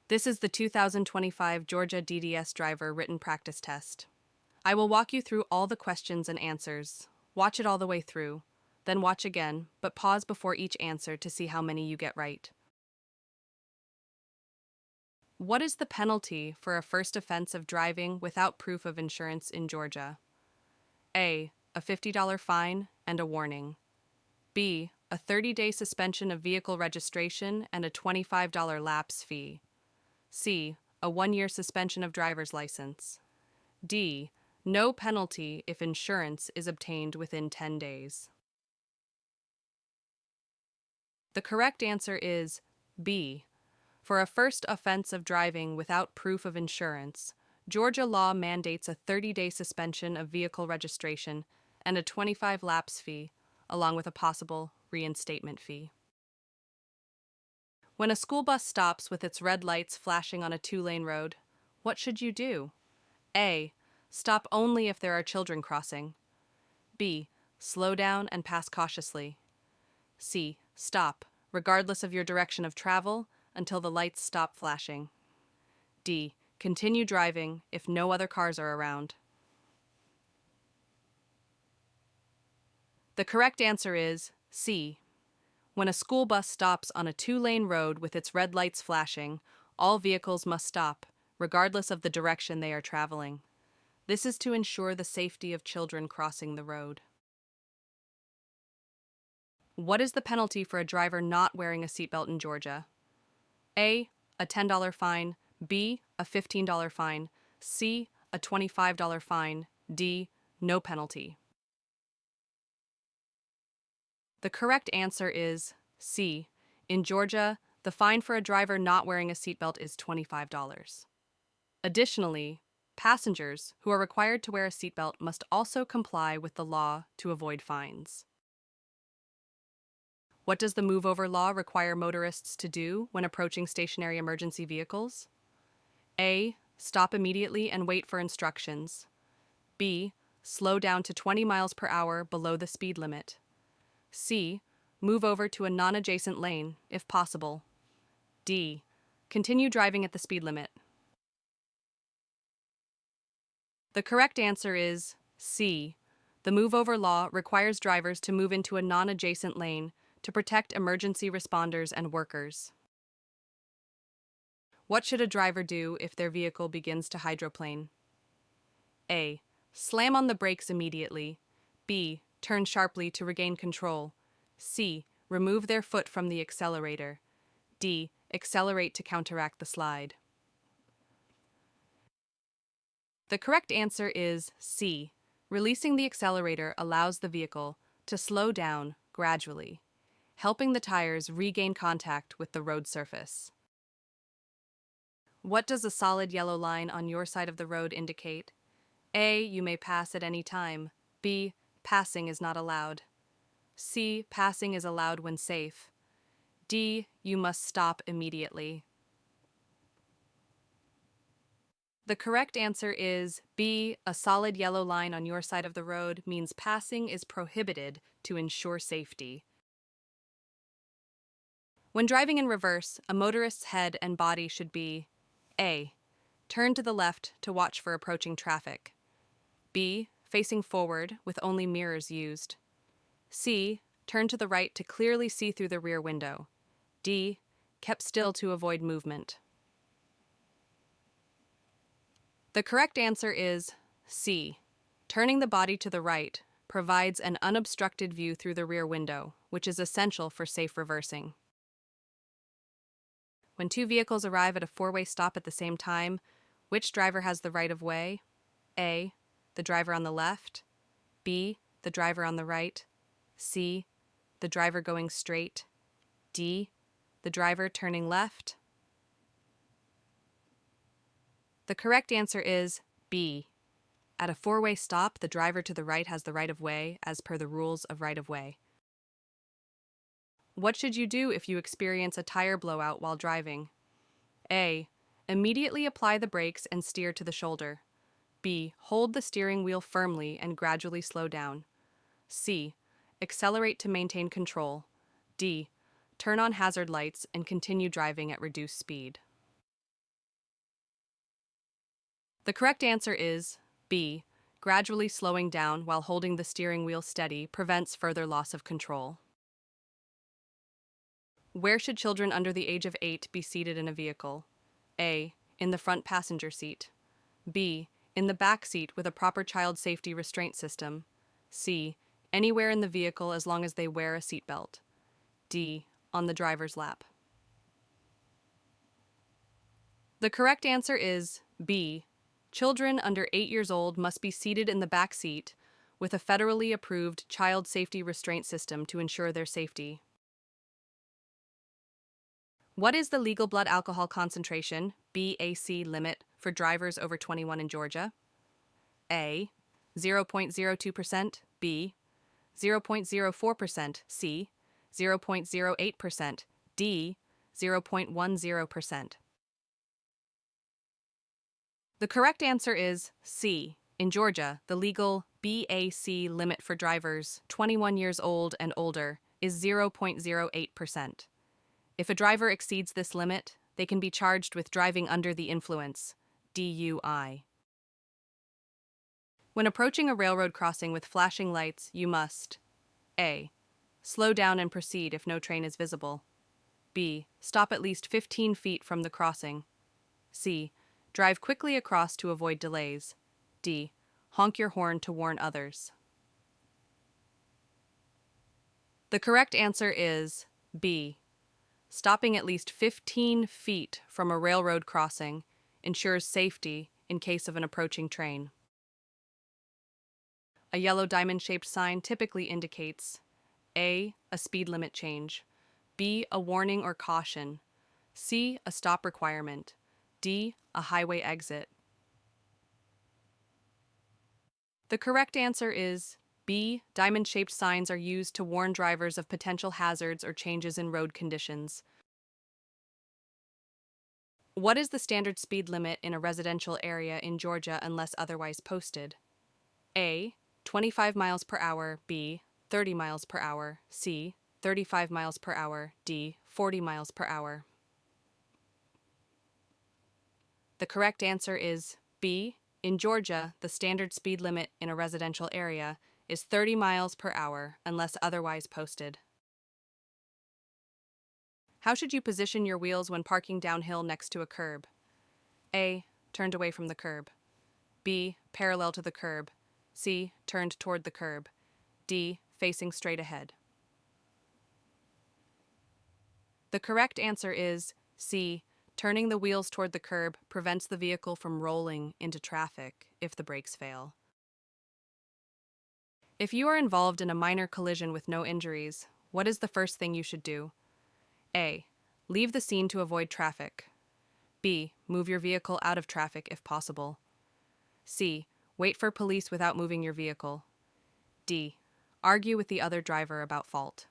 This is the 2025 Georgia DDS driver written practice test. I will walk you through all the questions and answers. Watch it all the way through, then watch again, but pause before each answer to see how many you get right. What is the penalty for a first offense of driving without proof of insurance in Georgia? A. A $50 fine and a warning. B. A 30-day suspension of vehicle registration and a $25 lapse fee. C. A 1-year suspension of driver's license. D. No penalty if insurance is obtained within 10 days. The correct answer is B. For a first offense of driving without proof of insurance, Georgia law mandates a 30-day suspension of vehicle registration and a $25 lapse fee, along with a possible reinstatement fee. When a school bus stops with its red lights flashing on a 2-lane road, what should you do? A. Stop only if there are children crossing. B. Slow down and pass cautiously. C. Stop, regardless of your direction of travel, until the lights stop flashing. D. Continue driving if no other cars are around. The correct answer is C. When a school bus stops on a 2-lane road with its red lights flashing, all vehicles must stop, regardless of the direction they are traveling. This is to ensure the safety of children crossing the road. What is the penalty for a driver not wearing a seatbelt in Georgia? A. A $10 fine. B. A $15 fine. C. A $25 fine. D. No penalty. The correct answer is C. In Georgia, the fine for a driver not wearing a seatbelt is $25. Additionally, passengers who are required to wear a seatbelt must also comply with the law to avoid fines. What does the move over law require motorists to do when approaching stationary emergency vehicles? A. Stop immediately and wait for instructions. B. Slow down to 20 miles per hour below the speed limit. C. Move over to a non-adjacent lane, if possible. D. Continue driving at the speed limit. The correct answer is C. The move over law requires drivers to move into a non-adjacent lane to protect emergency responders and workers. What should a driver do if their vehicle begins to hydroplane? A. Slam on the brakes immediately. B. Turn sharply to regain control. C. Remove their foot from the accelerator. D. Accelerate to counteract the slide. The correct answer is C. Releasing the accelerator allows the vehicle to slow down gradually, helping the tires regain contact with the road surface. What does a solid yellow line on your side of the road indicate? A. You may pass at any time. B. Passing is not allowed. C. Passing is allowed when safe. D. You must stop immediately. The correct answer is B. A solid yellow line on your side of the road means passing is prohibited to ensure safety. When driving in reverse, a motorist's head and body should be A. Turn to the left to watch for approaching traffic. B. Facing forward with only mirrors used. C. Turn to the right to clearly see through the rear window. D. Kept still to avoid movement. The correct answer is C. Turning the body to the right provides an unobstructed view through the rear window, which is essential for safe reversing. When two vehicles arrive at a 4-way stop at the same time, which driver has the right of way? A. The driver on the left. B. The driver on the right. C. The driver going straight. D. The driver turning left. The correct answer is B. At a 4-way stop, the driver to the right has the right of way as per the rules of right of way. What should you do if you experience a tire blowout while driving? A. Immediately apply the brakes and steer to the shoulder. B. Hold the steering wheel firmly and gradually slow down. C. Accelerate to maintain control. D. Turn on hazard lights and continue driving at reduced speed. The correct answer is B. Gradually slowing down while holding the steering wheel steady prevents further loss of control. Where should children under the age of 8 be seated in a vehicle? A. In the front passenger seat. B. In the back seat with a proper child safety restraint system. C. Anywhere in the vehicle as long as they wear a seatbelt. D. On the driver's lap. The correct answer is B. Children under 8 years old must be seated in the back seat with a federally approved child safety restraint system to ensure their safety. What is the legal blood alcohol concentration, BAC, limit for drivers over 21 in Georgia? A. 0.02%, B. 0.04%, C. 0.08%, D. 0.10%. The correct answer is C. In Georgia, the legal BAC limit for drivers 21 years old and older is 0.08%. If a driver exceeds this limit, they can be charged with driving under the influence, DUI. When approaching a railroad crossing with flashing lights, you must A. Slow down and proceed if no train is visible. B. Stop at least 15 feet from the crossing. C. Drive quickly across to avoid delays. D. Honk your horn to warn others. The correct answer is B. Stopping at least 15 feet from a railroad crossing ensures safety in case of an approaching train. A yellow diamond-shaped sign typically indicates A. A speed limit change, B. A warning or caution, C. A stop requirement, D. A highway exit. The correct answer is B. Diamond-shaped signs are used to warn drivers of potential hazards or changes in road conditions. What is the standard speed limit in a residential area in Georgia unless otherwise posted? A. 25 miles per hour, B. 30 miles per hour, C. 35 miles per hour, D. 40 miles per hour. The correct answer is B. In Georgia, the standard speed limit in a residential area is 30 miles per hour unless otherwise posted. How should you position your wheels when parking downhill next to a curb? A. Turned away from the curb. B. Parallel to the curb. C. Turned toward the curb. D. Facing straight ahead. The correct answer is C. Turning the wheels toward the curb prevents the vehicle from rolling into traffic if the brakes fail. If you are involved in a minor collision with no injuries, what is the first thing you should do? A. Leave the scene to avoid traffic. B. Move your vehicle out of traffic if possible. C. Wait for police without moving your vehicle. D. Argue with the other driver about fault.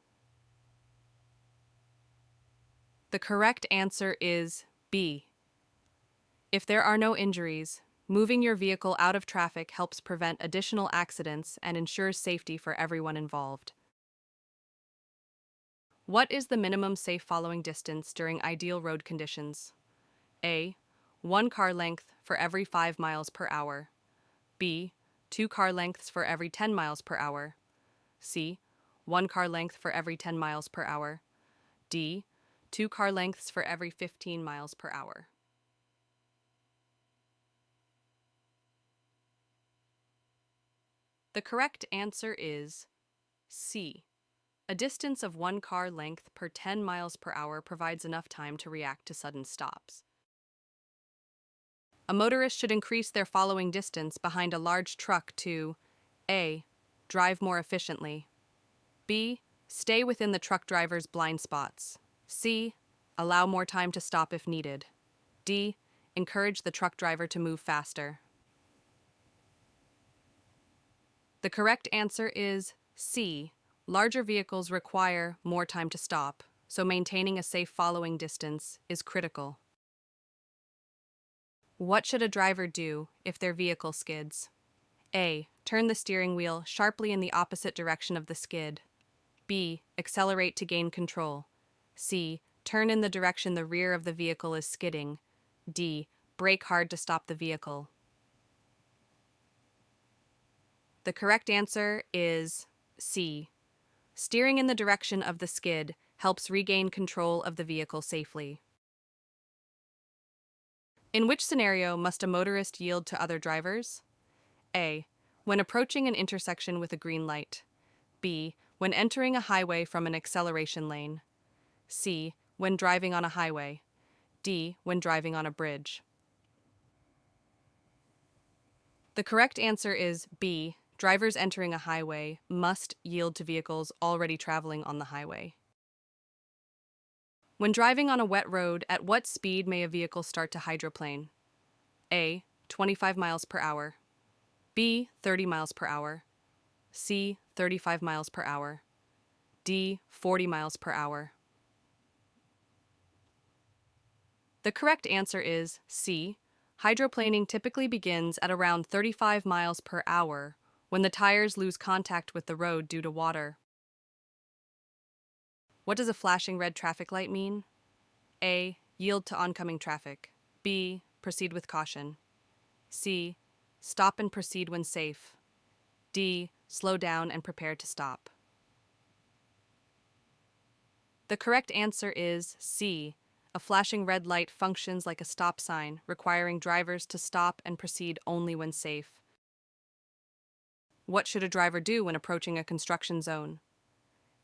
The correct answer is B. If there are no injuries, moving your vehicle out of traffic helps prevent additional accidents and ensures safety for everyone involved. What is the minimum safe following distance during ideal road conditions? A. 1 car length for every 5 miles per hour. B. 2 car lengths for every 10 miles per hour. C. 1 car length for every 10 miles per hour. D. 2 car lengths for every 15 miles per hour. The correct answer is C. A distance of 1 car length per 10 miles per hour provides enough time to react to sudden stops. A motorist should increase their following distance behind a large truck to A. Drive more efficiently. B. Stay within the truck driver's blind spots. C. Allow more time to stop if needed. D. Encourage the truck driver to move faster. The correct answer is C. Larger vehicles require more time to stop, so maintaining a safe following distance is critical. What should a driver do if their vehicle skids? A. Turn the steering wheel sharply in the opposite direction of the skid. B. Accelerate to gain control. C. Turn in the direction the rear of the vehicle is skidding. D. Brake hard to stop the vehicle. The correct answer is C. Steering in the direction of the skid helps regain control of the vehicle safely. In which scenario must a motorist yield to other drivers? A. When approaching an intersection with a green light. B. When entering a highway from an acceleration lane. C. When driving on a highway. D. When driving on a bridge. The correct answer is B. Drivers entering a highway must yield to vehicles already traveling on the highway. When driving on a wet road, at what speed may a vehicle start to hydroplane? A. 25 miles per hour. B. 30 miles per hour. C. 35 miles per hour. D. 40 miles per hour. The correct answer is C. Hydroplaning typically begins at around 35 miles per hour when the tires lose contact with the road due to water. What does a flashing red traffic light mean? A. Yield to oncoming traffic. B. Proceed with caution. C. Stop and proceed when safe. D. Slow down and prepare to stop. The correct answer is C. A flashing red light functions like a stop sign, requiring drivers to stop and proceed only when safe. What should a driver do when approaching a construction zone?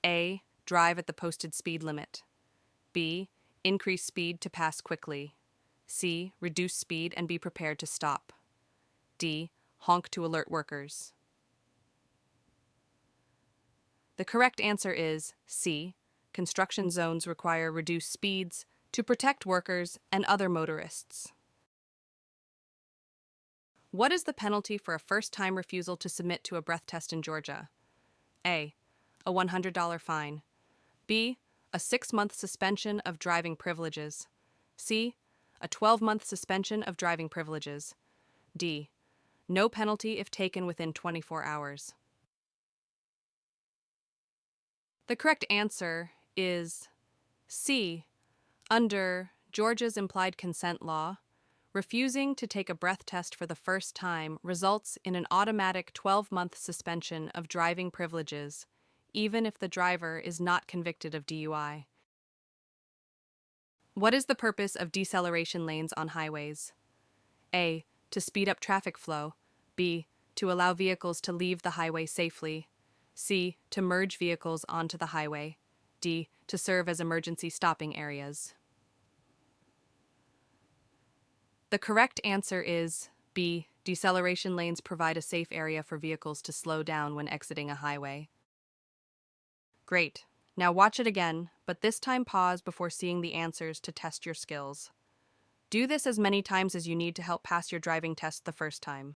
A. Drive at the posted speed limit. B. Increase speed to pass quickly. C. Reduce speed and be prepared to stop. D. Honk to alert workers. The correct answer is C. Construction zones require reduced speeds to protect workers and other motorists. What is the penalty for a first-time refusal to submit to a breath test in Georgia? A. A $100 fine. B. A 6-month suspension of driving privileges. C. A 12-month suspension of driving privileges. D. No penalty if taken within 24 hours. The correct answer is C. Under Georgia's implied consent law, refusing to take a breath test for the first time results in an automatic 12-month suspension of driving privileges, even if the driver is not convicted of DUI. What is the purpose of deceleration lanes on highways? A. To speed up traffic flow. B. To allow vehicles to leave the highway safely. C. To merge vehicles onto the highway. D. To serve as emergency stopping areas. The correct answer is B. Deceleration lanes provide a safe area for vehicles to slow down when exiting a highway. Great. Now watch it again, but this time pause before seeing the answers to test your skills. Do this as many times as you need to help pass your driving test the first time.